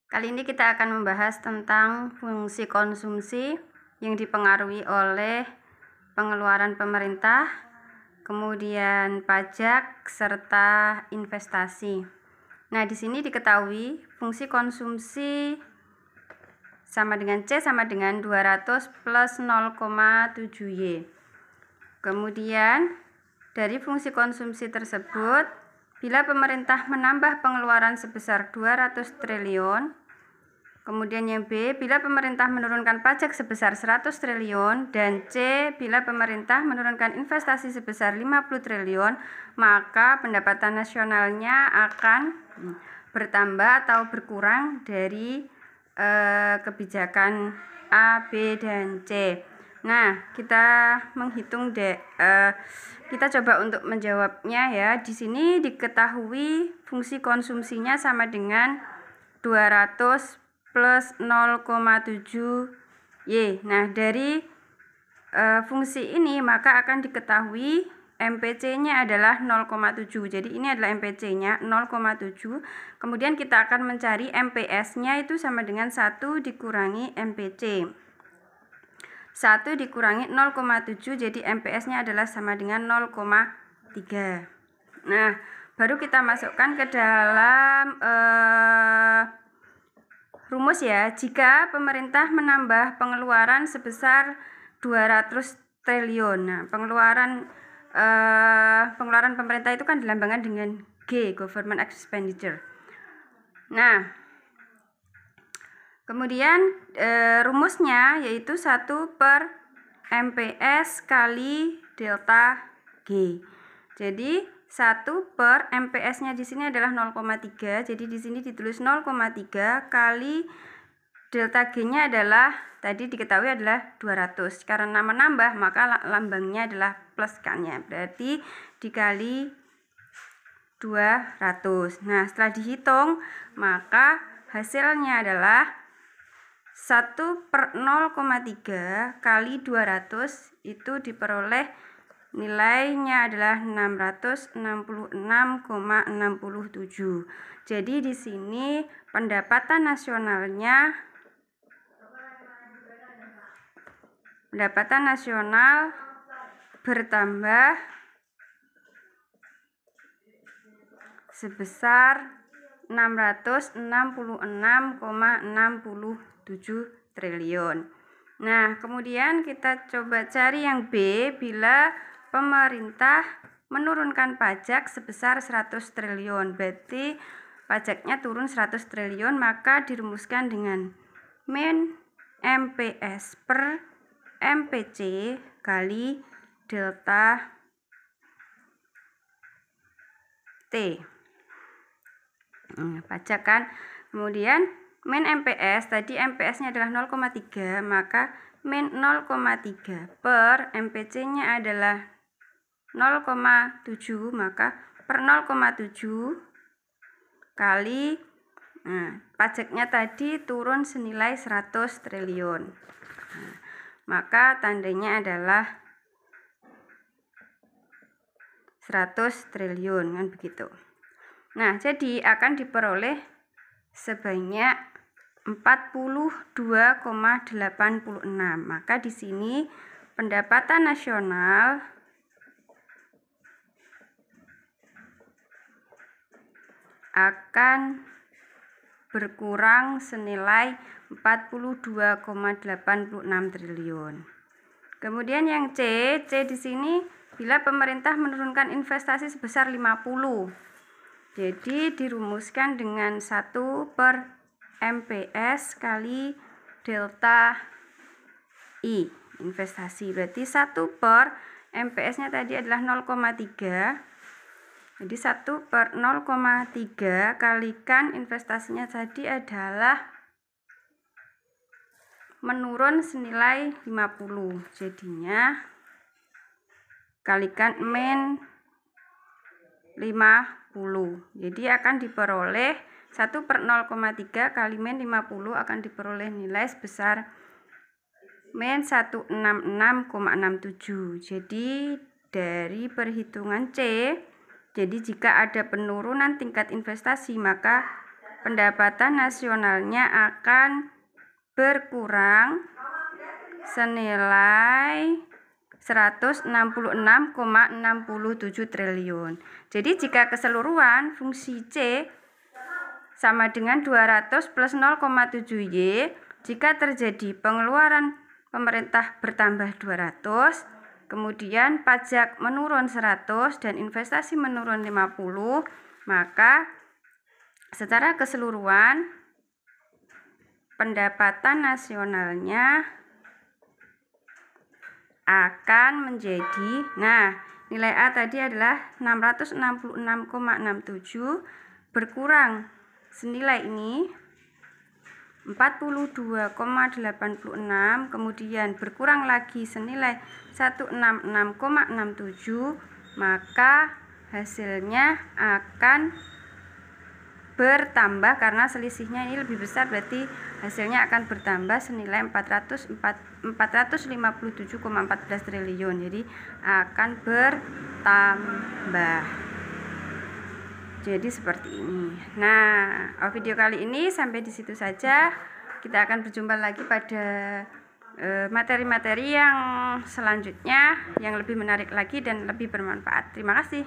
Kali ini kita akan membahas tentang fungsi konsumsi yang dipengaruhi oleh pengeluaran pemerintah, kemudian pajak, serta investasi. Nah, di sini diketahui fungsi konsumsi sama dengan C sama dengan 200 plus 0,7Y. Kemudian, dari fungsi konsumsi tersebut, bila pemerintah menambah pengeluaran sebesar 200 triliun, kemudian yang B, bila pemerintah menurunkan pajak sebesar 100 triliun, dan C, bila pemerintah menurunkan investasi sebesar 50 triliun, maka pendapatan nasionalnya akan bertambah atau berkurang dari kebijakan A, B, dan C. Nah, kita menghitung kita coba untuk menjawabnya ya. Di sini diketahui fungsi konsumsinya sama dengan 200 plus 0,7Y. Nah, dari fungsi ini maka akan diketahui MPC-nya adalah 0,7. Jadi ini adalah MPC-nya 0,7. Kemudian kita akan mencari MPS-nya itu sama dengan 1 dikurangi MPC. 1 dikurangi 0,7, jadi MPS-nya adalah sama dengan 0,3. Nah, baru kita masukkan ke dalam rumus ya. Jika pemerintah menambah pengeluaran sebesar 200 triliun. Nah, pengeluaran pemerintah itu kan dilambangkan dengan G, government expenditure. Nah, kemudian rumusnya yaitu 1 per MPS kali delta G. Jadi 1 per MPS-nya di sini adalah 0,3. Jadi di sini ditulis 0,3 kali delta G-nya adalah tadi diketahui adalah 200. Karena menambah maka lambangnya adalah plus kan ya. Berarti dikali 200. Nah, setelah dihitung maka hasilnya adalah 1 per 0,3 kali 200 itu diperoleh nilainya adalah 666,67. Jadi di sini pendapatan nasional bertambah sebesar 666,67 triliun. Nah, kemudian kita coba cari yang B, bila pemerintah menurunkan pajak sebesar 100 triliun. Berarti pajaknya turun 100 triliun, maka dirumuskan dengan min MPS per MPC kali delta T. Pajak kan. Kemudian min MPS, tadi MPS-nya adalah 0,3, maka min 0,3 per MPC-nya adalah 0,7, maka per 0,7 kali pajaknya tadi turun senilai 100 triliun. Maka tandanya adalah 100 triliun kan begitu. Nah, jadi akan diperoleh sebanyak 42,86. Maka di sini pendapatan nasional akan berkurang senilai 42,86 triliun. Kemudian yang C di sini bila pemerintah menurunkan investasi sebesar 50. Jadi dirumuskan dengan 1 per MPS kali delta I investasi. Berarti 1 per MPS-nya tadi adalah 0,3. Jadi 1 per 0,3 kalikan investasinya tadi adalah menurun senilai 50. Jadinya kalikan min 50. Jadi akan diperoleh 1 per 0,3 kali min 50 akan diperoleh nilai sebesar min 166,67. Jadi dari perhitungan C, jadi jika ada penurunan tingkat investasi maka pendapatan nasionalnya akan berkurang senilai 166,67 triliun. Jadi jika keseluruhan fungsi C sama dengan 200 plus 0,7Y, jika terjadi pengeluaran pemerintah bertambah 200, kemudian pajak menurun 100 dan investasi menurun 50, maka secara keseluruhan pendapatan nasionalnya akan menjadi, nilai A tadi adalah 666,67, berkurang senilai ini 42,86, kemudian berkurang lagi senilai 166,67, maka hasilnya akan bertambah karena selisihnya ini lebih besar, berarti hasilnya akan bertambah senilai 457,14 triliun. Jadi akan bertambah. Jadi seperti ini. Nah, video kali ini sampai di situ saja. Kita akan berjumpa lagi pada materi-materi yang selanjutnya yang lebih menarik lagi dan lebih bermanfaat. Terima kasih.